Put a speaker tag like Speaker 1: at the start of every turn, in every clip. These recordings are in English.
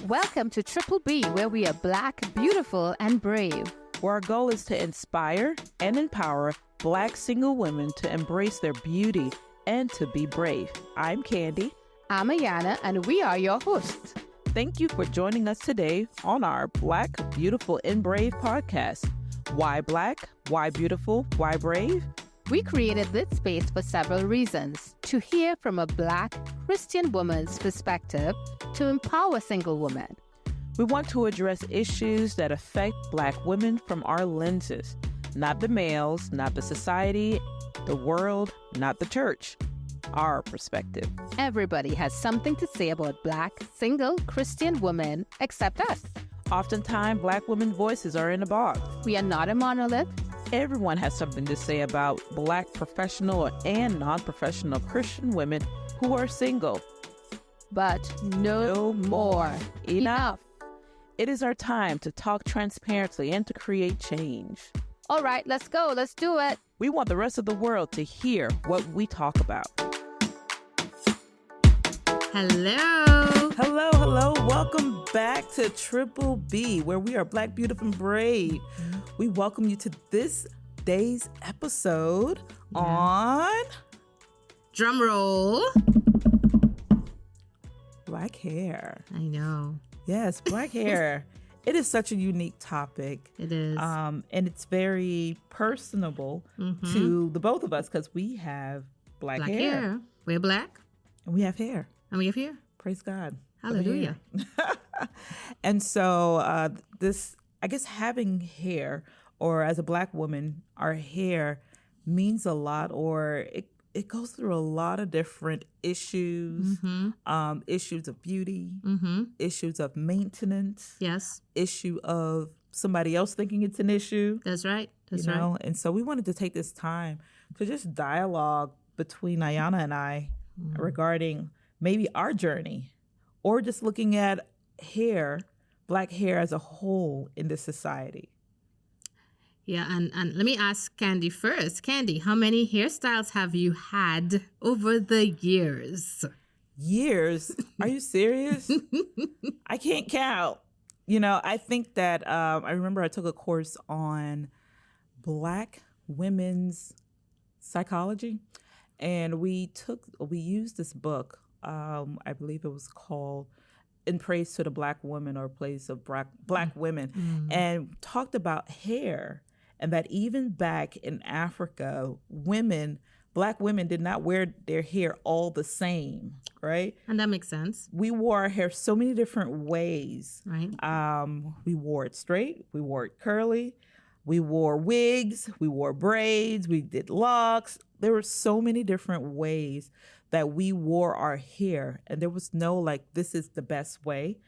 Speaker 1: Welcome to Triple B, where we are Black, beautiful, and brave.
Speaker 2: Where our goal is to inspire and empower Black single women to embrace their beauty and to be brave. I'm Candy.
Speaker 1: I'm Ayana, and we are your hosts.
Speaker 2: Thank you for joining us today on our Black, Beautiful, and Brave podcast. Why Black? Why beautiful? Why brave?
Speaker 1: We created this space for several reasons: to hear from a Black Christian woman's perspective, to empower single women.
Speaker 2: We want to address issues that affect Black women from our lenses, not the males, not the society, the world, not the church, our perspective.
Speaker 1: Everybody has something to say about Black, single Christian women except us.
Speaker 2: Oftentimes, Black women's voices are in a box.
Speaker 1: We are not a monolith.
Speaker 2: Everyone has something to say about Black professional and non-professional Christian women who are single.
Speaker 1: But no more. Enough.
Speaker 2: It is our time to talk transparently and to create change.
Speaker 1: All right, let's go. Let's do it.
Speaker 2: We want the rest of the world to hear what we talk about.
Speaker 1: Hello.
Speaker 2: Hello. Welcome back to Triple B, where we are Black, beautiful, and brave. We welcome you to this day's episode on...
Speaker 1: Drum roll.
Speaker 2: Black hair.
Speaker 1: I know.
Speaker 2: Yes, black hair. It is such a unique topic.
Speaker 1: It is.
Speaker 2: And it's very personable to the both of us because we have black hair.
Speaker 1: We're Black.
Speaker 2: And we have hair.
Speaker 1: And we have hair.
Speaker 2: Praise God.
Speaker 1: Hallelujah.
Speaker 2: And so this, I guess, having hair, or as a Black woman, our hair means a lot, or it goes through a lot of different issues, issues of beauty, issues of maintenance,
Speaker 1: Yes.
Speaker 2: issue of somebody else thinking it's an issue.
Speaker 1: That's right. That's
Speaker 2: you
Speaker 1: right.
Speaker 2: know? And so we wanted to take this time to just dialogue between Ayana and I regarding maybe our journey, or just looking at hair, black hair as a whole in this society.
Speaker 1: Yeah, and let me ask Candy first. Candy, how many hairstyles have you had over the years?
Speaker 2: Years? Are you serious? I can't count. You know, I think that I remember I took a course on Black women's psychology, and we used this book. I believe it was called In Praise to the Black Woman, or Praise of Black Women, and talked about hair. And that even back in Africa, Black women did not wear their hair all the same, right?
Speaker 1: And that makes sense.
Speaker 2: We wore our hair so many different ways.
Speaker 1: Right.
Speaker 2: We wore it straight. We wore it curly. We wore wigs. We wore braids. We did locks. There were so many different ways that we wore our hair, and there was no this is the best way.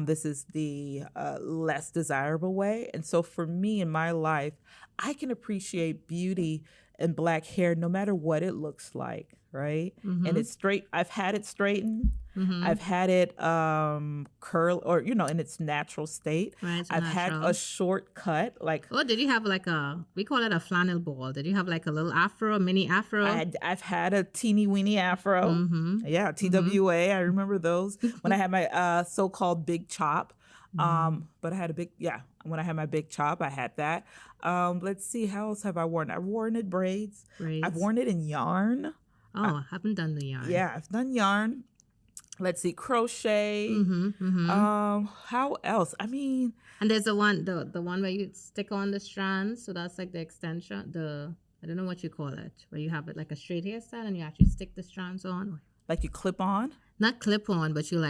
Speaker 2: This is the less desirable way. And so for me in my life, I can appreciate beauty in black hair no matter what it looks like, right? And it's straight. I've had it straightened. I've had it curl, or in its natural state.
Speaker 1: Right,
Speaker 2: I've had a short cut.
Speaker 1: Did you have we call it a flannel ball? Did you have a little afro, a mini afro?
Speaker 2: I've had a teeny weeny afro. Yeah, TWA. I remember those when I had my so-called big chop. But I had when I had my big chop, I had that. Let's see, how else have I worn? I've worn it braids. I've worn it in yarn.
Speaker 1: I haven't done the yarn.
Speaker 2: Yeah, I've done yarn. Let's see, crochet. How else? I mean,
Speaker 1: and there's the one where you stick on the strands. So that's the extension. I don't know what you call it, where you have it like a straight hairstyle and you actually stick the strands on.
Speaker 2: Like you clip on?
Speaker 1: Not clip on, but you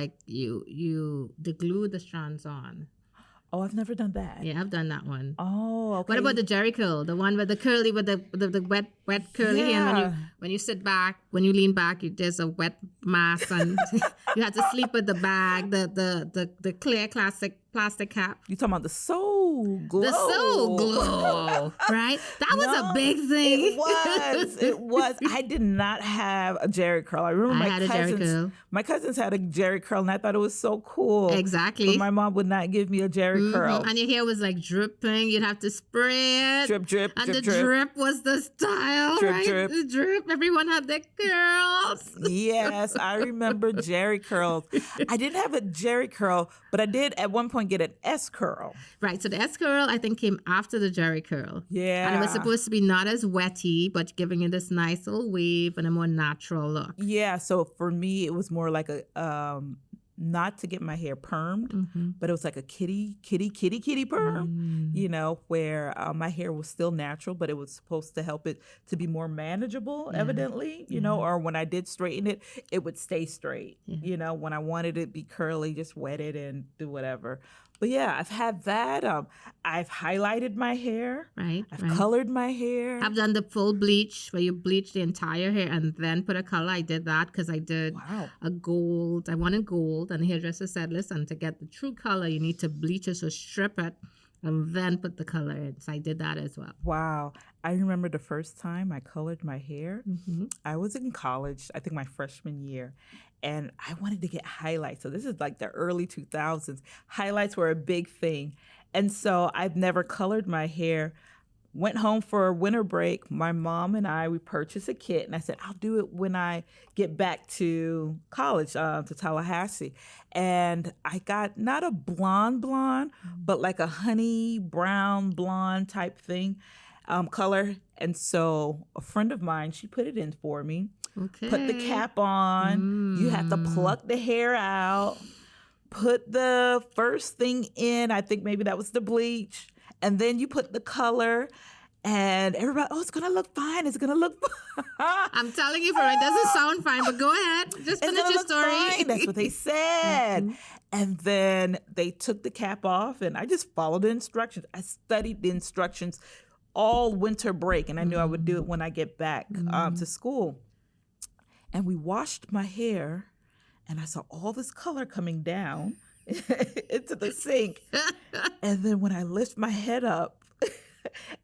Speaker 1: glue the strands on.
Speaker 2: Oh, I've never done that.
Speaker 1: Yeah, I've done that one.
Speaker 2: Oh, okay.
Speaker 1: What about the Jerry curl? The one with the curly, with the wet curly hair. And when you sit back, when you lean back, there's a wet mass, and you have to sleep with the bag, the clear plastic cap.
Speaker 2: You talking about the so glow.
Speaker 1: The soul glow, right? That was a
Speaker 2: No,
Speaker 1: big thing.
Speaker 2: it was. It was. I did not have a Jerry curl. I remember
Speaker 1: I had a Jerry curl.
Speaker 2: my cousins had a Jerry curl, and I thought it was so cool.
Speaker 1: Exactly.
Speaker 2: But my mom would not give me a Jerry curl.
Speaker 1: And your hair was like dripping. You'd have to spray it.
Speaker 2: Drip, drip,
Speaker 1: and
Speaker 2: drip,
Speaker 1: the
Speaker 2: drip.
Speaker 1: drip was the style,
Speaker 2: Drip,
Speaker 1: right?
Speaker 2: drip.
Speaker 1: The drip. Everyone had their curls.
Speaker 2: Yes, I remember Jerry curls. I didn't have a Jerry curl, but I did at one point get an S curl.
Speaker 1: Right. So the S curl, I think, came after the Jerry curl.
Speaker 2: Yeah.
Speaker 1: And it was supposed to be not as wetty, but giving it this nice little wave and a more natural look.
Speaker 2: Yeah. So for me, it was more like a not to get my hair permed, but it was like a kitty perm, you know, where my hair was still natural, but it was supposed to help it to be more manageable, evidently, you know, or when I did straighten it, it would stay straight. You know, when I wanted it to be curly, just wet it and do whatever. But yeah, I've had that. I've highlighted my hair.
Speaker 1: Right.
Speaker 2: I've colored my hair.
Speaker 1: I've done the full bleach where you bleach the entire hair and then put a color. I did that because I did a gold. I wanted gold. And the hairdresser said, listen, to get the true color, you need to bleach it, so strip it and then put the color in. So I did that as well.
Speaker 2: Wow. I remember the first time I colored my hair. I was in college, I think my freshman year, and I wanted to get highlights. So this is like the early 2000s. Highlights were a big thing. And so I've never colored my hair. Went home for a winter break. My mom and we purchased a kit, and I said, I'll do it when I get back to college, to Tallahassee. And I got not a blonde, but like a honey brown blonde type thing, color. And so a friend of mine, she put it in for me.
Speaker 1: Okay.
Speaker 2: Put the cap on. You have to pluck the hair out. Put the first thing in. I think maybe that was the bleach. And then you put the color, and everybody, it's going to look fine. It's going to look fine.
Speaker 1: I'm telling you, it doesn't sound fine, but go ahead. Just finish your story.
Speaker 2: Fine. That's what they said. And then they took the cap off, and I just followed the instructions. I studied the instructions all winter break, and I knew I would do it when I get back to school. And we washed my hair, and I saw all this color coming down into the sink. And then when I lift my head up,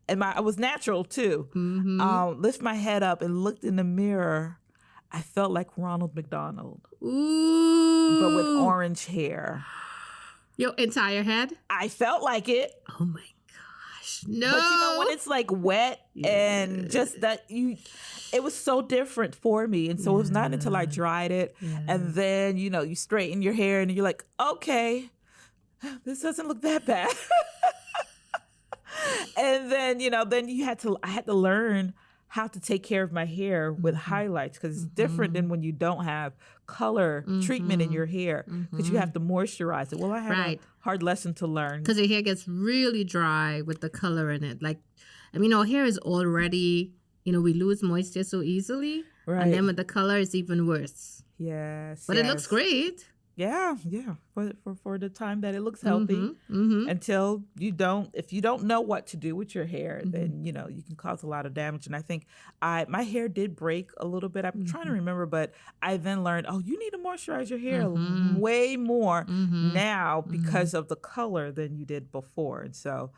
Speaker 2: and I was natural too, lift my head up and looked in the mirror, I felt like Ronald McDonald.
Speaker 1: Ooh.
Speaker 2: But with orange hair.
Speaker 1: Your entire head?
Speaker 2: I felt like it.
Speaker 1: Oh my gosh. No.
Speaker 2: But you know, when it's like wet and just that it was so different for me. And so it was not until I dried it. And then, you know, you straighten your hair and you're like, okay, this doesn't look that bad. And then, you know, I had to learn how to take care of my hair with highlights, because it's different than when you don't have color treatment in your hair, because you have to moisturize it. Well, I had a hard lesson to learn.
Speaker 1: Because your hair gets really dry with the color in it. Like, I mean, our hair is already, you know, we lose moisture so easily. Right. And then with the color, it's even worse.
Speaker 2: Yes.
Speaker 1: But it looks great.
Speaker 2: Yeah. For the time that it looks healthy, until if you don't know what to do with your hair, then, you know, you can cause a lot of damage. And I think my hair did break a little bit. I'm trying to remember, but I then learned, you need to moisturize your hair way more now because of the color than you did before. And so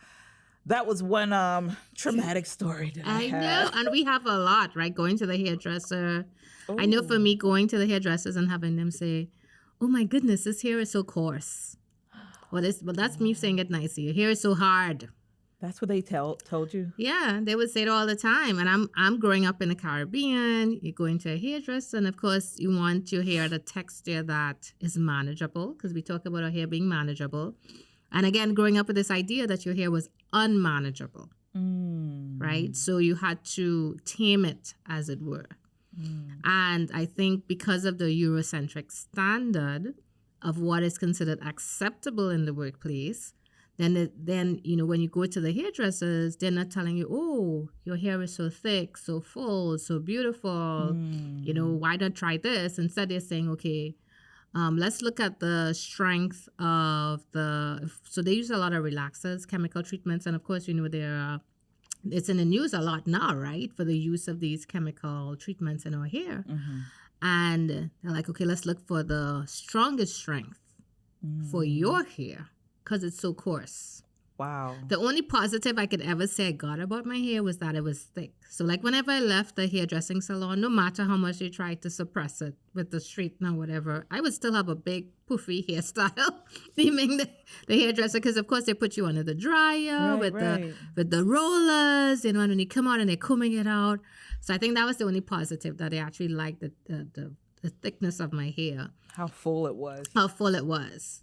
Speaker 2: that was one traumatic story that I had.
Speaker 1: I know. And we have a lot, right? Going to the hairdresser. Ooh. I know for me, going to the hairdressers and having them say, oh my goodness, this hair is so coarse. Well, that's me saying it nicely. Your hair is so hard.
Speaker 2: That's what they told you?
Speaker 1: Yeah, they would say it all the time. And I'm growing up in the Caribbean. You're going to a hairdresser, and of course, you want your hair at a texture that is manageable, because we talk about our hair being manageable. And again, growing up with this idea that your hair was unmanageable, right? So you had to tame it, as it were. And I think because of the Eurocentric standard of what is considered acceptable in the workplace, then you know, when you go to the hairdressers, they're not telling you, oh, your hair is so thick, so full, so beautiful. You know, why not try this? Instead, they're saying, okay, let's look at the strength of so they use a lot of relaxers, chemical treatments, and of course, you know, it's in the news a lot now, right, for the use of these chemical treatments in our hair. And they're like, okay, let's look for the strongest strength for your hair, because it's so coarse.
Speaker 2: Wow.
Speaker 1: The only positive I could ever say I got about my hair was that it was thick. So like whenever I left the hairdressing salon, no matter how much they tried to suppress it with the straightener or whatever, I would still have a big poofy hairstyle, theming the hairdresser, because of course they put you under the dryer
Speaker 2: Right, right.
Speaker 1: with the rollers, and when you come out and they're combing it out. So I think that was the only positive, that they actually liked the thickness of my hair,
Speaker 2: How full it was.
Speaker 1: how full it was,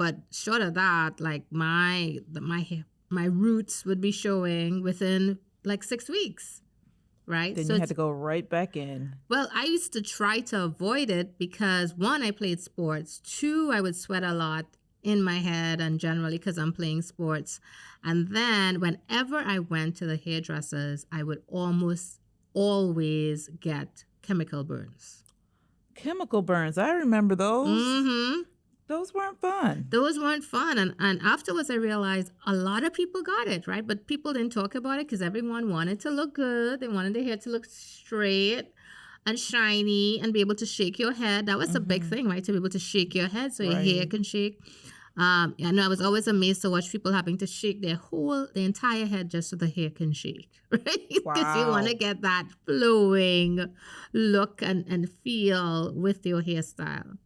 Speaker 1: But short of that, like my roots would be showing within like 6 weeks, right?
Speaker 2: Then
Speaker 1: So
Speaker 2: you had to go right back in.
Speaker 1: well, I used to try to avoid it because one, I played sports. Two, I would sweat a lot in my head and generally because I'm playing sports. And then whenever I went to the hairdressers, I would almost always get chemical burns.
Speaker 2: Chemical burns. I remember those.
Speaker 1: Mm-hmm.
Speaker 2: Those weren't fun.
Speaker 1: Those weren't fun. And afterwards, I realized a lot of people got it, right? But people didn't talk about it because everyone wanted to look good. They wanted their hair to look straight and shiny and be able to shake your head. That was a big thing, right? To be able to shake your head so your hair
Speaker 2: Right.
Speaker 1: can shake. I know I was always amazed to watch people having to shake their entire head just so the hair can shake, right? Because you want to
Speaker 2: Wow.
Speaker 1: get that flowing look and feel with your hairstyle.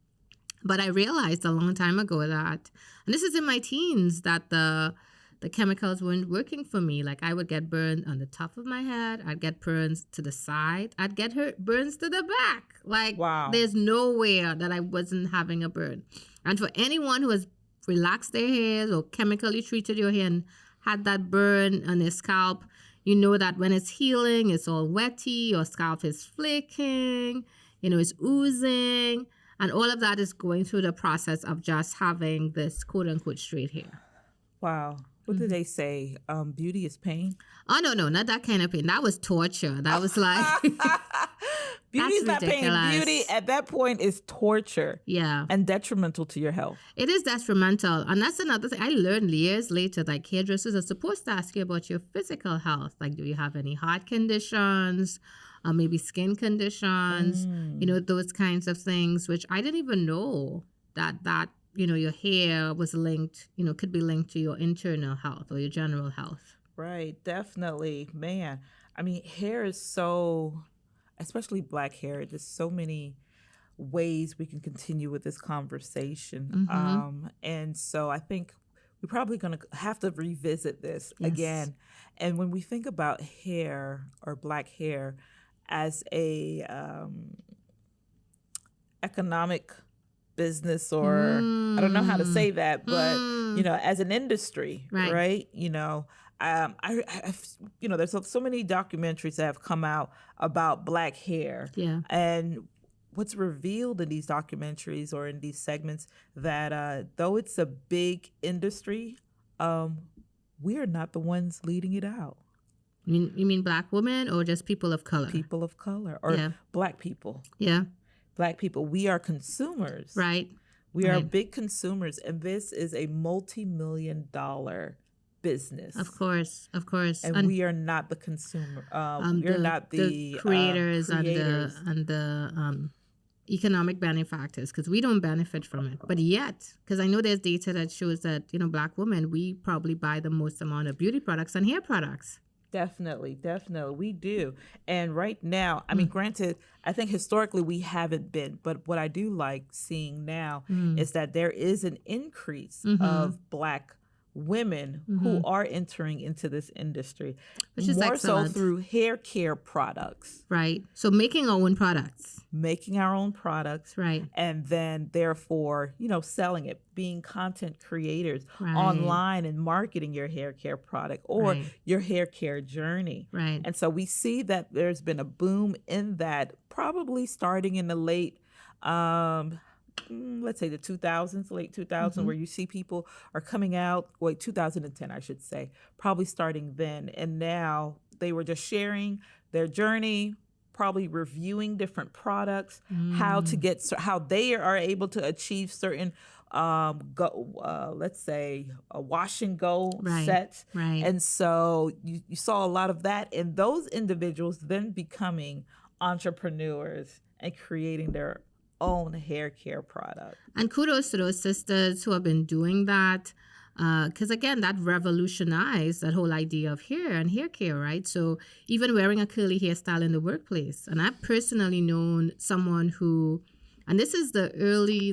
Speaker 1: But I realized a long time ago that, and this is in my teens, that the chemicals weren't working for me. Like I would get burned on the top of my head. I'd get burns to the side. I'd get burns to the back. Like
Speaker 2: Wow.
Speaker 1: there's nowhere that I wasn't having a burn. And for anyone who has relaxed their hairs or chemically treated your hair and had that burn on their scalp, you know that when it's healing, it's all wetty, your scalp is flaking, it's oozing. And all of that is going through the process of just having this quote unquote straight hair.
Speaker 2: Wow. What did they say? Beauty is pain?
Speaker 1: Oh, no, not that kind of pain. That was torture. That was like,
Speaker 2: Beauty is not pain.
Speaker 1: ridiculous.
Speaker 2: Beauty at that point is torture
Speaker 1: yeah,
Speaker 2: and detrimental to your health.
Speaker 1: it is detrimental. And that's another thing I learned years later. Like hairdressers are supposed to ask you about your physical health. Like, do you have any heart conditions? Maybe skin conditions, those kinds of things, which I didn't even know that your hair was linked, could be linked to your internal health or your general health.
Speaker 2: Right, definitely. Man, I mean, hair is so, especially black hair, there's so many ways we can continue with this conversation. And so I think we're probably going to have to revisit this again. And when we think about hair or black hair as a economic business, or I don't know how to say that, but as an industry, right? There's so many documentaries that have come out about black hair, and what's revealed in these documentaries or in these segments that though it's a big industry, we are not the ones leading it out.
Speaker 1: You mean black women or just people of color?
Speaker 2: People of color or black people.
Speaker 1: Yeah.
Speaker 2: Black people. We are consumers.
Speaker 1: Right.
Speaker 2: We are big consumers, and this is a multi-million-dollar business.
Speaker 1: Of course.
Speaker 2: And we are not the consumer. We're not the
Speaker 1: creators,
Speaker 2: creators.
Speaker 1: and the economic benefactors, because we don't benefit from it. But yet, because I know there's data that shows that, black women, we probably buy the most amount of beauty products and hair products.
Speaker 2: Definitely. We do. And right now, I mean, granted, I think historically we haven't been, but what I do like seeing now is that there is an increase of black women who are entering into this industry,
Speaker 1: which is
Speaker 2: more
Speaker 1: excellent.
Speaker 2: so through hair care products.
Speaker 1: Right. So making our own products.
Speaker 2: Making our own products.
Speaker 1: Right.
Speaker 2: And then therefore, selling it, being content creators online and marketing your hair care product or your hair care journey.
Speaker 1: Right.
Speaker 2: And so we see that there's been a boom in that, probably starting in the late let's say the 2000s, late 2000s, where you see people are coming out, 2010, I should say, probably starting then. And now they were just sharing their journey, probably reviewing different products, how they are able to achieve certain, let's say, wash and go sets.
Speaker 1: Right.
Speaker 2: And so you saw a lot of that, and those individuals then becoming entrepreneurs and creating their own hair care product.
Speaker 1: And kudos to those sisters who have been doing that. Because again, that revolutionized that whole idea of hair and hair care, right? So even wearing a curly hairstyle in the workplace. And I've personally known someone who, and this is the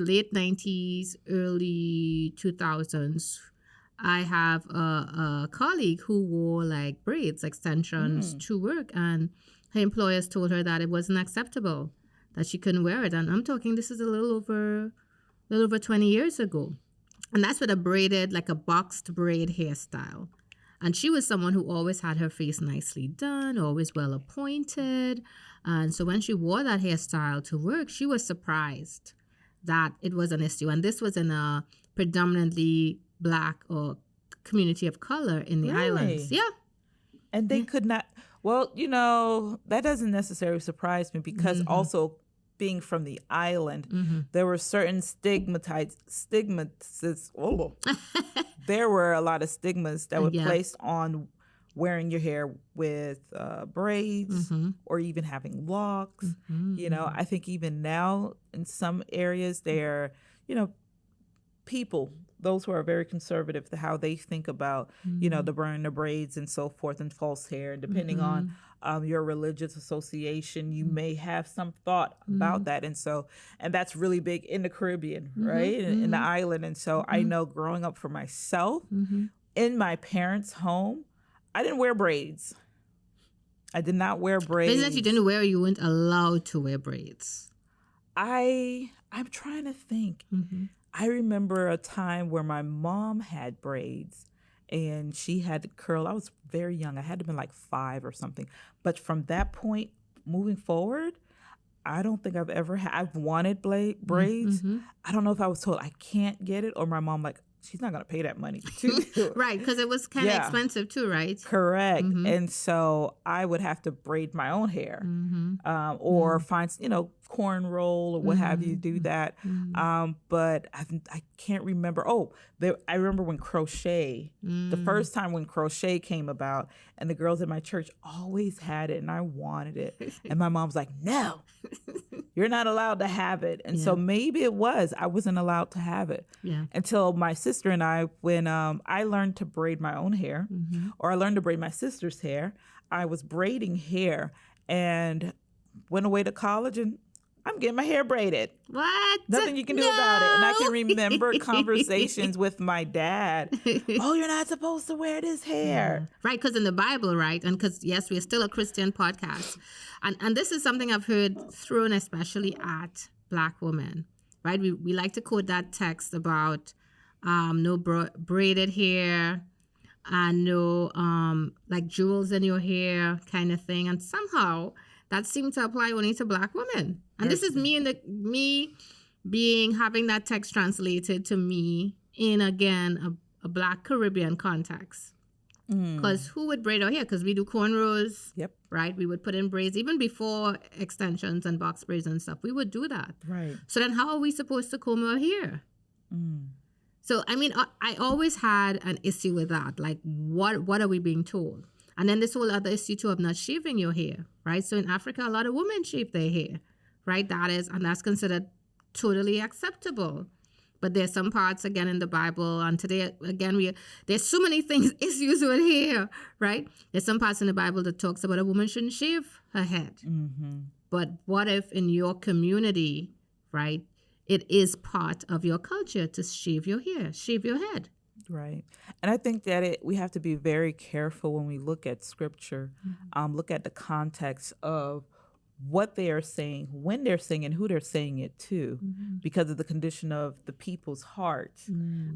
Speaker 1: late 90s, early 2000s. I have a colleague who wore like braids, extensions to work, and her employers told her that it wasn't acceptable, that she couldn't wear it. And I'm talking, this is a little over 20 years ago. And that's with a braided, like a boxed braid hairstyle. And she was someone who always had her face nicely done, always well appointed. And so when she wore that hairstyle to work, she was surprised that it was an issue. And this was in a predominantly Black or community of color in the islands. Yeah.
Speaker 2: And they could not, well, that doesn't necessarily surprise me because also being from the island, there were certain there were a lot of stigmas that were placed on wearing your hair with braids or even having locks. I think even now in some areas there, people, those who are very conservative, how they think about, the burning of braids and so forth and false hair. And depending on your religious association, you may have some thought about that. And that's really big in the Caribbean, right? In the island. And so I know growing up for myself, in my parents' home, I didn't wear braids. I did not wear braids.
Speaker 1: Things that you didn't wear, you weren't allowed to wear braids.
Speaker 2: I'm trying to think. I remember a time where my mom had braids and she had to curl. I was very young. I had to have been like 5 or something. But from that point moving forward, I don't think I've wanted braids. I don't know if I was told I can't get it or my mom like, she's not going to pay that money to do it.
Speaker 1: Right, because it was kind of expensive too, right?
Speaker 2: Correct. And so I would have to braid my own hair or find, cornroll or what have you, do that. But I can't remember. I remember when crochet, the first time when crochet came about, and the girls at my church always had it and I wanted it. And my mom's like, no, you're not allowed to have it. And so maybe I wasn't allowed to have it until my sister and I, when I learned to braid my own hair or I learned to braid my sister's hair, I was braiding hair and went away to college and I'm getting my hair braided.
Speaker 1: What?
Speaker 2: Nothing you can do about it. And I can remember conversations with my dad. Oh, you're not supposed to wear this hair.
Speaker 1: Right, because in the Bible, right? And because, yes, we're still a Christian podcast. And this is something I've heard thrown especially at Black women, right? We like to quote that text about no braided hair and no like jewels in your hair kind of thing. And somehow that seemed to apply only to Black women. And this is me having that text translated to me in, again, a Black Caribbean context. Because who would braid our hair? Because we do cornrows, right? We would put in braids even before extensions and box braids and stuff. We would do that.
Speaker 2: Right.
Speaker 1: So then how are we supposed to comb our hair? So, I mean, I always had an issue with that. Like, what are we being told? And then this whole other issue too of not shaving your hair, right? So in Africa, a lot of women shave their hair, right? That's considered totally acceptable. But there's some parts, again, in the Bible, and today, again, there's so many things, issues with hair, right? There's some parts in the Bible that talks about a woman shouldn't shave her head. But what if in your community, right, it is part of your culture to shave your hair, shave your head?
Speaker 2: Right. And I think that we have to be very careful when we look at scripture, look at the context of what they are saying, when they're saying, and who they're saying it to, because of the condition of the people's hearts,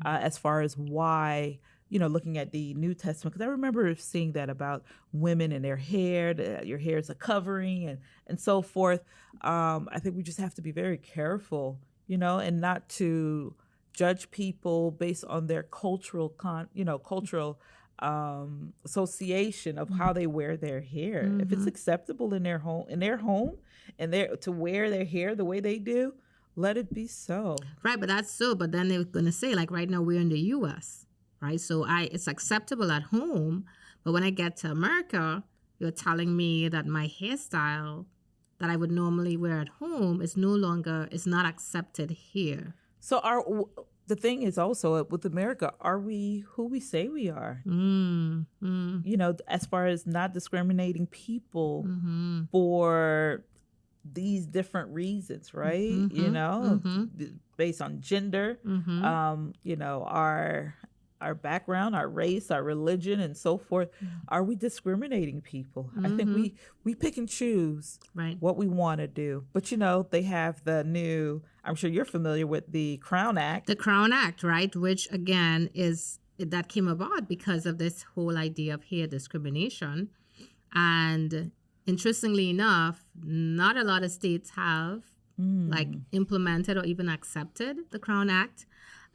Speaker 2: as far as why, looking at the New Testament. Because I remember seeing that about women and their hair, your hair is a covering and so forth. I think we just have to be very careful, and not to judge people based on their cultural association of how they wear their hair. If it's acceptable in their home and to wear their hair the way they do, let it be so.
Speaker 1: Right, but that's so. But then they're going to say, like, right now we're in the U.S., right? So it's acceptable at home, but when I get to America, you're telling me that my hairstyle that I would normally wear at home is not accepted here.
Speaker 2: So the thing is also with America, are we who we say we are?
Speaker 1: Mm, mm,
Speaker 2: You know, as far as not discriminating people
Speaker 1: mm-hmm,
Speaker 2: for these different reasons, right? You
Speaker 1: mm-hmm,
Speaker 2: know,
Speaker 1: mm-hmm,
Speaker 2: based on gender,
Speaker 1: mm-hmm.
Speaker 2: you know, our background, our race, our religion, and so forth. Are we discriminating people? I think
Speaker 1: Mm-hmm.
Speaker 2: we pick and choose
Speaker 1: Right.
Speaker 2: what we want to do. But you know, they have the new. I'm sure you're familiar with the Crown Act.
Speaker 1: The Crown Act, right, which again is that came about because of this whole idea of hair discrimination. And interestingly enough, not a lot of states have like implemented or even accepted the Crown Act.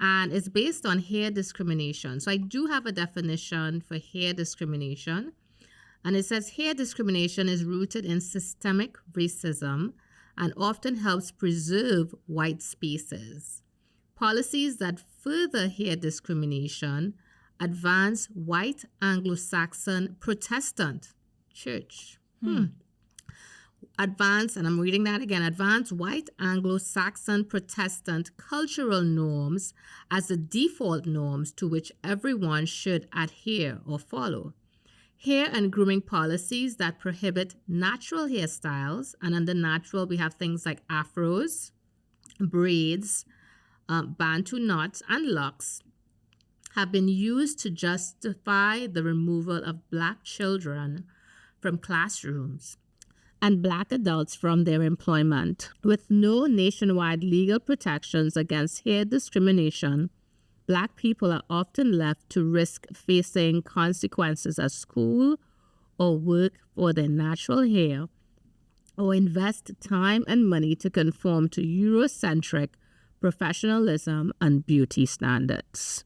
Speaker 1: And it's based on hair discrimination. So I do have a definition for hair discrimination. And it says hair discrimination is rooted in systemic racism and often helps preserve white spaces. Policies that further hair discrimination advance white Anglo-Saxon Protestant church. Advance, and I'm reading that again, advance white Anglo-Saxon Protestant cultural norms as the default norms to which everyone should adhere or follow. Hair and grooming policies that prohibit natural hairstyles, and under natural we have things like afros, braids, bantu knots, and locks, have been used to justify the removal of black children from classrooms and black adults from their employment. With no nationwide legal protections against hair discrimination, black people are often left to risk facing consequences at school or work for their natural hair, or invest time and money to conform to Eurocentric professionalism and beauty standards.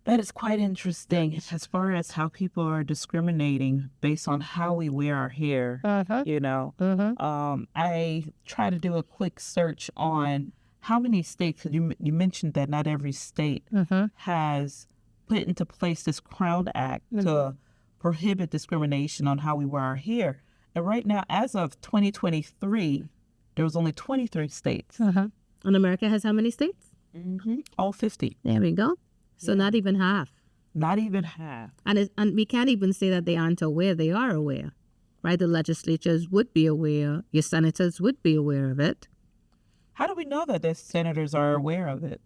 Speaker 3: That is quite interesting as far as how people are discriminating based on how we wear our hair. You know, I try to do a quick search on how many states, 'cause you mentioned that not every state has put into place this Crown Act to prohibit discrimination on how we wear our hair. And right now, as of 2023, there was only 23 states.
Speaker 1: And America has how many states?
Speaker 3: All 50.
Speaker 1: There we go. So not even half.
Speaker 3: Not even half.
Speaker 1: And we can't even say that they aren't aware. They are aware, right? The legislatures would be aware. Your senators would be aware of it.
Speaker 3: How do we know that the senators are aware of it?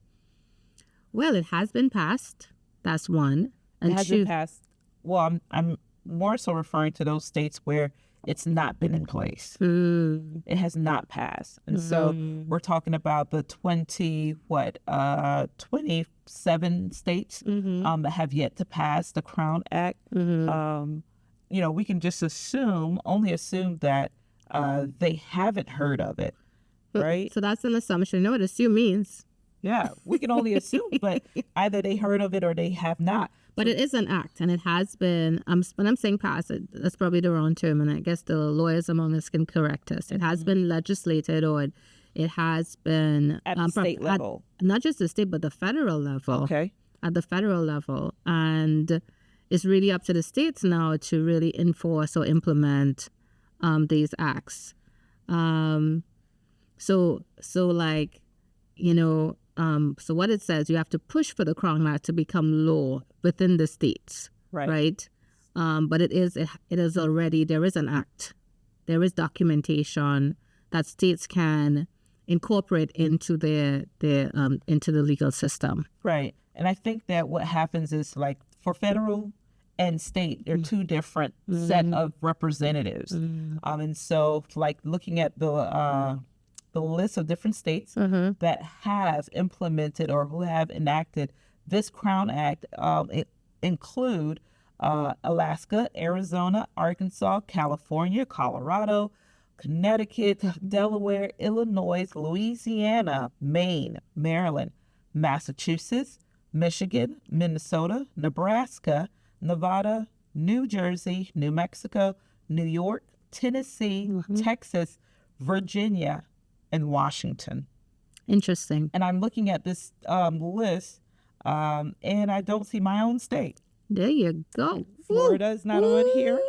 Speaker 1: Well, it has been passed. That's one.
Speaker 3: It
Speaker 1: And
Speaker 3: hasn't
Speaker 1: two,
Speaker 3: passed. Well, I'm more so referring to those states where it's not been in place. It has not passed. And so we're talking about the 27 states that have yet to pass the Crown Act. You know, we can just only assume that they haven't heard of it, right?
Speaker 1: So that's an assumption. You know what assume means?
Speaker 3: Yeah, we can only assume, but either they heard of it or they have not.
Speaker 1: But it is an act, and it has been. When I'm saying pass, that's probably the wrong term, and I guess the lawyers among us can correct us. It has been legislated, or it has been
Speaker 3: At the state level.
Speaker 1: not just the state, but the federal level.
Speaker 3: Okay.
Speaker 1: At the federal level, and it's really up to the states now to really enforce or implement these acts. So like, you know. So what it says, you have to push for the Crown Act to become law within the states, right? But it is already, there is an act, there is documentation that states can incorporate into into the legal system.
Speaker 3: Right. And I think that what happens is, like, for federal and state, they're two different set of representatives. And so, like, looking at the list of different states that have implemented or who have enacted this Crown Act, it include Alaska, Arizona, Arkansas, California, Colorado, Connecticut, Delaware, Illinois, Louisiana, Maine, Maryland, Massachusetts, Michigan, Minnesota, Nebraska, Nevada, New Jersey, New Mexico, New York, Tennessee, Texas, Virginia, and Washington.
Speaker 1: Interesting.
Speaker 3: And I'm looking at this list, and I don't see my own state.
Speaker 1: There you go.
Speaker 3: Florida is not on here.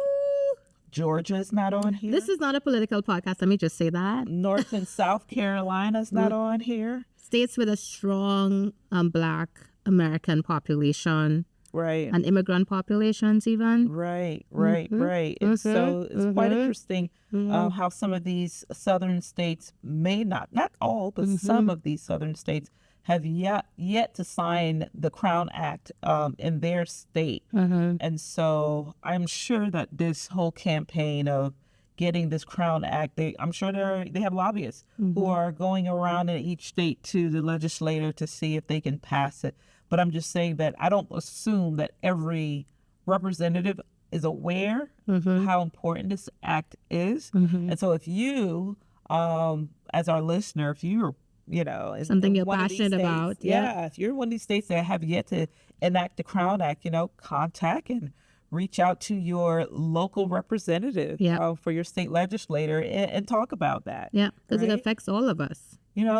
Speaker 3: Georgia is not on here.
Speaker 1: This is not a political podcast. Let me just say that.
Speaker 3: North and South Carolina is not on here.
Speaker 1: States with a strong Black American population
Speaker 3: Right.
Speaker 1: and immigrant populations even.
Speaker 3: Right. And so it's quite interesting how some of these southern states may not all, but some of these southern states have yet to sign the Crown Act in their state. And so I'm sure that this whole campaign of getting this Crown Act, I'm sure they have lobbyists who are going around in each state to the legislator to see if they can pass it. But I'm just saying that I don't assume that every representative is aware how important this act is. And so if you, as our listener, if you're,
Speaker 1: Something you're
Speaker 3: one of these
Speaker 1: passionate
Speaker 3: states,
Speaker 1: about, yeah.
Speaker 3: if you're one of these states that have yet to enact the Crown Act, contact and reach out to your local representative for your state legislator and talk about that.
Speaker 1: Yeah, because it
Speaker 3: right?
Speaker 1: affects all of us.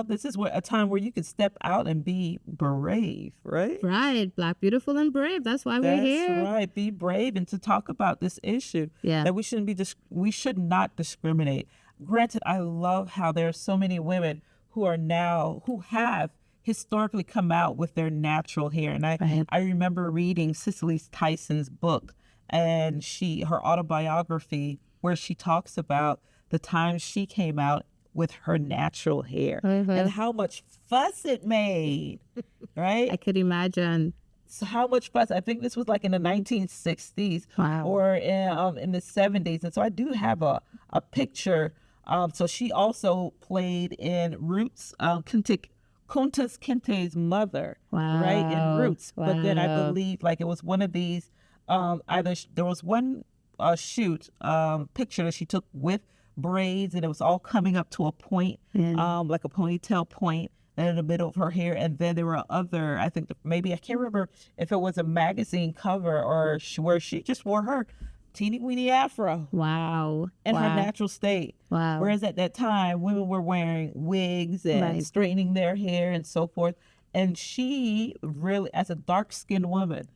Speaker 3: This is a time where you can step out and be brave, right?
Speaker 1: Right. Black, beautiful, and brave. That's why we're here.
Speaker 3: That's right. Be brave and to talk about this issue.
Speaker 1: Yeah.
Speaker 3: That we should not discriminate. Granted, I love how there are so many women who have historically come out with their natural hair. And I remember reading Cicely Tyson's book and her autobiography where she talks about the time she came out with her natural hair and how much fuss it made, right?
Speaker 1: I could imagine.
Speaker 3: So how much fuss? I think this was like in the 1960s or in the 70s. And so I do have a picture. So she also played in Roots, Kunta Kinte's mother, right, in Roots. But then I believe like it was one of these, there was one picture that she took with braids and it was all coming up to a point, like a ponytail point in the middle of her hair. And then there were other, I think maybe, I can't remember if it was a magazine cover or where she just wore her teeny weeny afro.
Speaker 1: Wow.
Speaker 3: In her natural state.
Speaker 1: Wow.
Speaker 3: Whereas at that time, women were wearing wigs and straightening their hair and so forth. And she really, as a dark-skinned woman,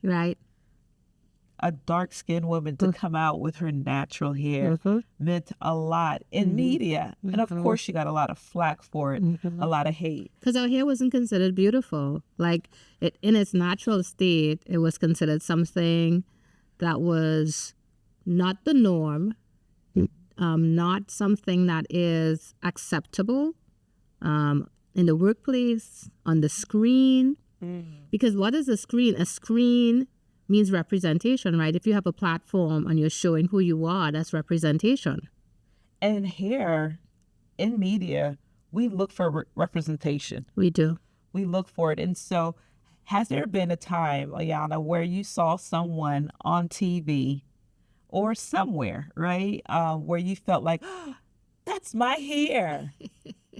Speaker 3: to come out with her natural hair meant a lot in media. And of course, she got a lot of flack for it, a lot of hate.
Speaker 1: Because our hair wasn't considered beautiful. Like, in its natural state, it was considered something that was not the norm, not something that is acceptable in the workplace, on the screen. Because what is a screen? A screen means representation, right? If you have a platform and you're showing who you are, that's representation.
Speaker 3: And here in media, we look for representation.
Speaker 1: We do.
Speaker 3: We look for it. And so has there been a time, Ayana, where you saw someone on TV or somewhere, right, where you felt like, oh, that's my hair.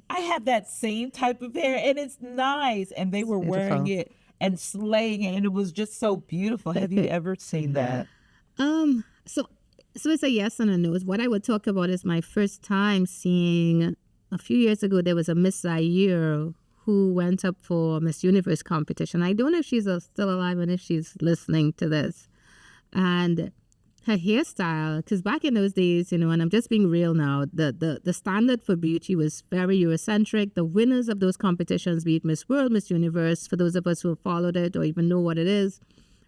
Speaker 3: I have that same type of hair and it's nice. And they were wearing it and slaying it, and it was just so beautiful. Have you ever seen that?
Speaker 1: So it's a yes and a no. What I would talk about is my first time seeing, a few years ago, there was a Miss Zaire who went up for Miss Universe competition. I don't know if she's still alive and if she's listening to this. And her hairstyle, because back in those days, and I'm just being real now, the standard for beauty was very Eurocentric. The winners of those competitions, be it Miss World, Miss Universe, for those of us who have followed it or even know what it is,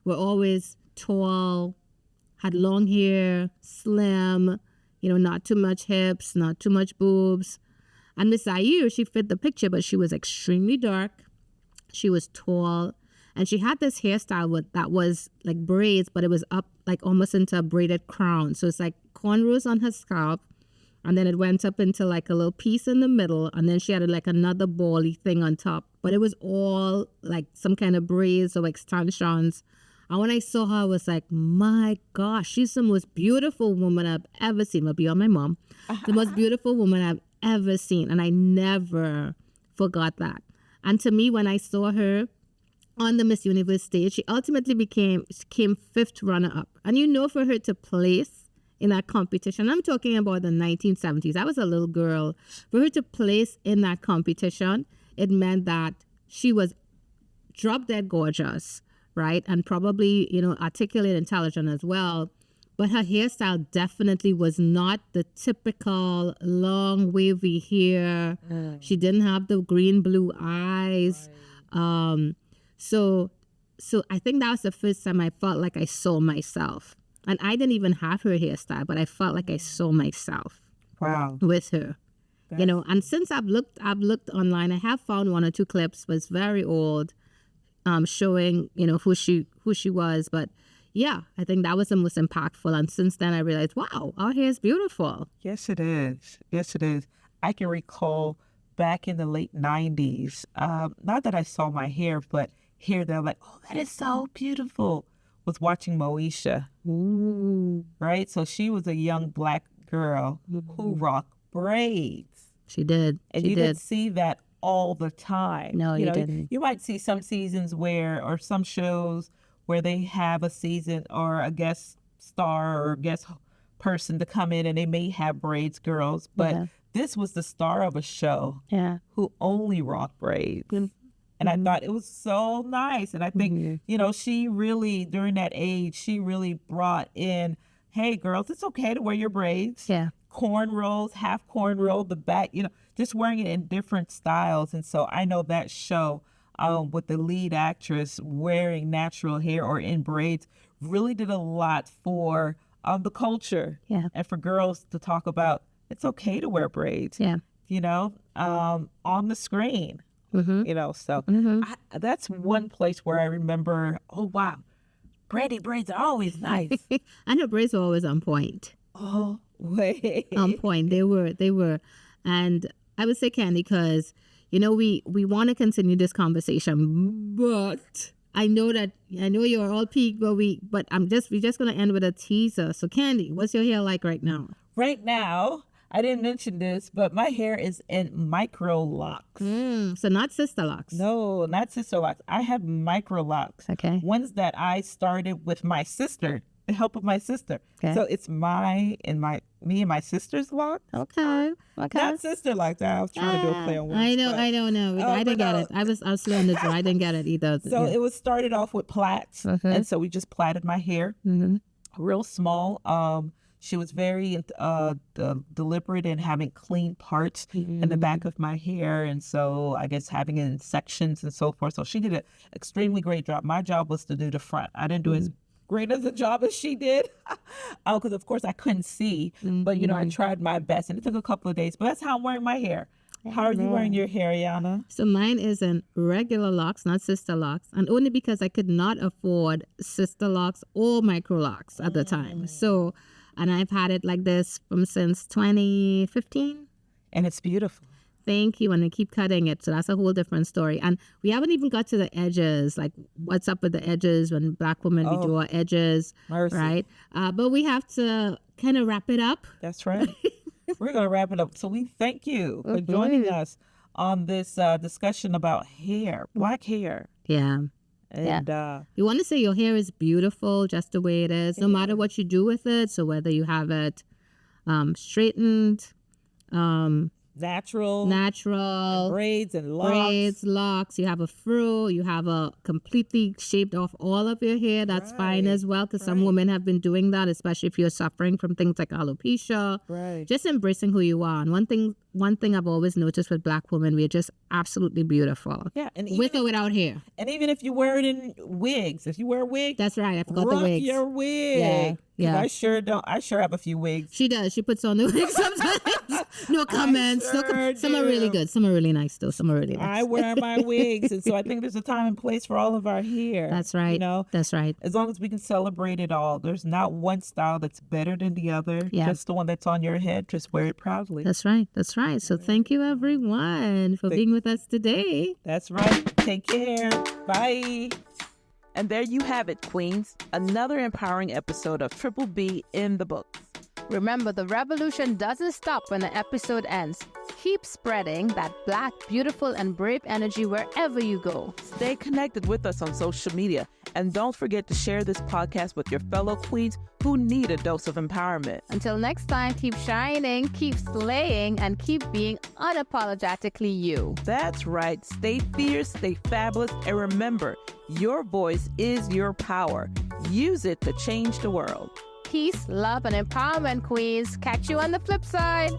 Speaker 1: were always tall, had long hair, slim, not too much hips, not too much boobs. And Miss Zaire, she fit the picture, but she was extremely dark. She was tall. And she had this hairstyle that was like braids, but it was up like almost into a braided crown. So it's like cornrows on her scalp. And then it went up into like a little piece in the middle. And then she had like another bally thing on top. But it was all like some kind of braids or extensions. And when I saw her, I was like, my gosh, she's the most beautiful woman I've ever seen. Well, beyond my mom. The most beautiful woman I've ever seen. And I never forgot that. And to me, when I saw her on the Miss Universe stage, she ultimately came 5th runner-up. And for her to place in that competition, I'm talking about the 1970s. I was a little girl. For her to place in that competition, it meant that she was drop dead gorgeous, right? And probably, articulate, intelligent as well. but her hairstyle definitely was not the typical long wavy hair. She didn't have the green blue eyes. So I think that was the first time I felt like I saw myself. And I didn't even have her hairstyle, but I felt like I saw myself
Speaker 3: Wow.
Speaker 1: with her. You know, and since I've looked online, I have found one or two clips, but it's very old, showing, you know, who she was. But yeah, I think that was the most impactful. And since then I realized, wow, our hair is beautiful.
Speaker 3: Yes, it is. Yes, it is. I can recall back in the late 90s, not that I saw my hair, but hair that I'm like, oh, that is so beautiful, was watching Moesha.
Speaker 1: Ooh.
Speaker 3: Right? So she was a young Black girl who rocked braids.
Speaker 1: She did.
Speaker 3: And
Speaker 1: she
Speaker 3: you
Speaker 1: did.
Speaker 3: didn't see that all the time.
Speaker 1: No, you didn't.
Speaker 3: You might see some seasons or some shows where they have a season or a guest star or guest person to come in and they may have braids, girls. But this was the star of a show who only rocked braids. And I thought it was so nice. And I think, you know, she really, during that age, she really brought in, hey, girls, it's okay to wear your braids.
Speaker 1: Yeah.
Speaker 3: Cornrows, half cornrow, the back, you know, just wearing it in different styles. And so I know that show with the lead actress wearing natural hair or in braids really did a lot for the culture and for girls to talk about it's okay to wear braids, you know, on the screen, you know. So that's one place where I remember, oh, wow, braids are always nice.
Speaker 1: And her braids were always on point.
Speaker 3: Oh, wait.
Speaker 1: On point. They were. And I would say, Candy, because, you know, we want to continue this conversation, but I know you're all peaked, but we're just going to end with a teaser. So, Candy, what's your hair like right now?
Speaker 3: Right now, I didn't mention this, but my hair is in micro locks.
Speaker 1: So not sister locks.
Speaker 3: No, not sister locks. I have micro locks.
Speaker 1: Okay.
Speaker 3: Ones that I started with my sister, the help of my sister.
Speaker 1: Okay.
Speaker 3: So it's me and my sister's locks.
Speaker 1: Okay.
Speaker 3: Not sister locks. I was trying to do a play on words.
Speaker 1: I know. I didn't get it. I was slow on the draw. I didn't get it either.
Speaker 3: So it was started off with plaits, and so we just plaited my hair, real small. She was very deliberate in having clean parts in the back of my hair. And so I guess having it in sections and so forth. So she did an extremely great job. My job was to do the front. I didn't do as great as a job as she did because, of course, I couldn't see. But, you know, I tried my best. And it took a couple of days. But that's how I'm wearing my hair. How are you wearing your hair, Yana?
Speaker 1: So mine is in regular locks, not sister locks, and only because I could not afford sister locks or micro locks at the time. So... And I've had it like this since 2015.
Speaker 3: And it's beautiful.
Speaker 1: Thank you. And I keep cutting it. So that's a whole different story. And we haven't even got to the edges. Like, what's up with the edges when Black women, we do our edges.
Speaker 3: Mercy.
Speaker 1: Right? But we have to kind of wrap it up.
Speaker 3: That's right. We're going to wrap it up. So we thank you for joining us on this discussion about hair, Black hair.
Speaker 1: Yeah.
Speaker 3: And
Speaker 1: you want to say your hair is beautiful just the way it is, no matter what you do with it. So whether you have it straightened,
Speaker 3: natural,
Speaker 1: and
Speaker 3: braids and locks.
Speaker 1: You have a fro, you have a completely shaved off all of your hair. That's fine as well, because some women have been doing that, especially if you're suffering from things like alopecia.
Speaker 3: Right.
Speaker 1: Just embracing who you are. And one thing I've always noticed with Black women, we're just absolutely beautiful.
Speaker 3: Yeah, and
Speaker 1: with or without hair.
Speaker 3: And even if you wear it in wigs, if you wear a wig,
Speaker 1: that's right. I forgot the
Speaker 3: rock
Speaker 1: wigs.
Speaker 3: your wig.
Speaker 1: Yeah.
Speaker 3: I sure have a few wigs.
Speaker 1: She does. She puts on the wigs sometimes. No comments. Some are really good. Some are really nice though. Some are really nice.
Speaker 3: I wear my wigs, and so I think there's a time and place for all of our hair.
Speaker 1: That's right.
Speaker 3: You know,
Speaker 1: that's right.
Speaker 3: As long as we can celebrate it all, there's not one style that's better than the other.
Speaker 1: Yeah.
Speaker 3: Just the one that's on your head. Just wear it proudly.
Speaker 1: That's right. That's right. So thank you everyone for being with us today.
Speaker 3: That's right. Take care. Bye. And there you have it, Queens. Another empowering episode of Triple B in the books.
Speaker 1: Remember, the revolution doesn't stop when the episode ends. Keep spreading that Black, beautiful, and brave energy wherever you go.
Speaker 3: Stay connected with us on social media. And don't forget to share this podcast with your fellow queens who need a dose of empowerment.
Speaker 1: Until next time, keep shining, keep slaying, and keep being unapologetically you.
Speaker 3: That's right. Stay fierce, stay fabulous, and remember, your voice is your power. Use it to change the world.
Speaker 4: Peace, love, and empowerment, queens. Catch you on the flip side.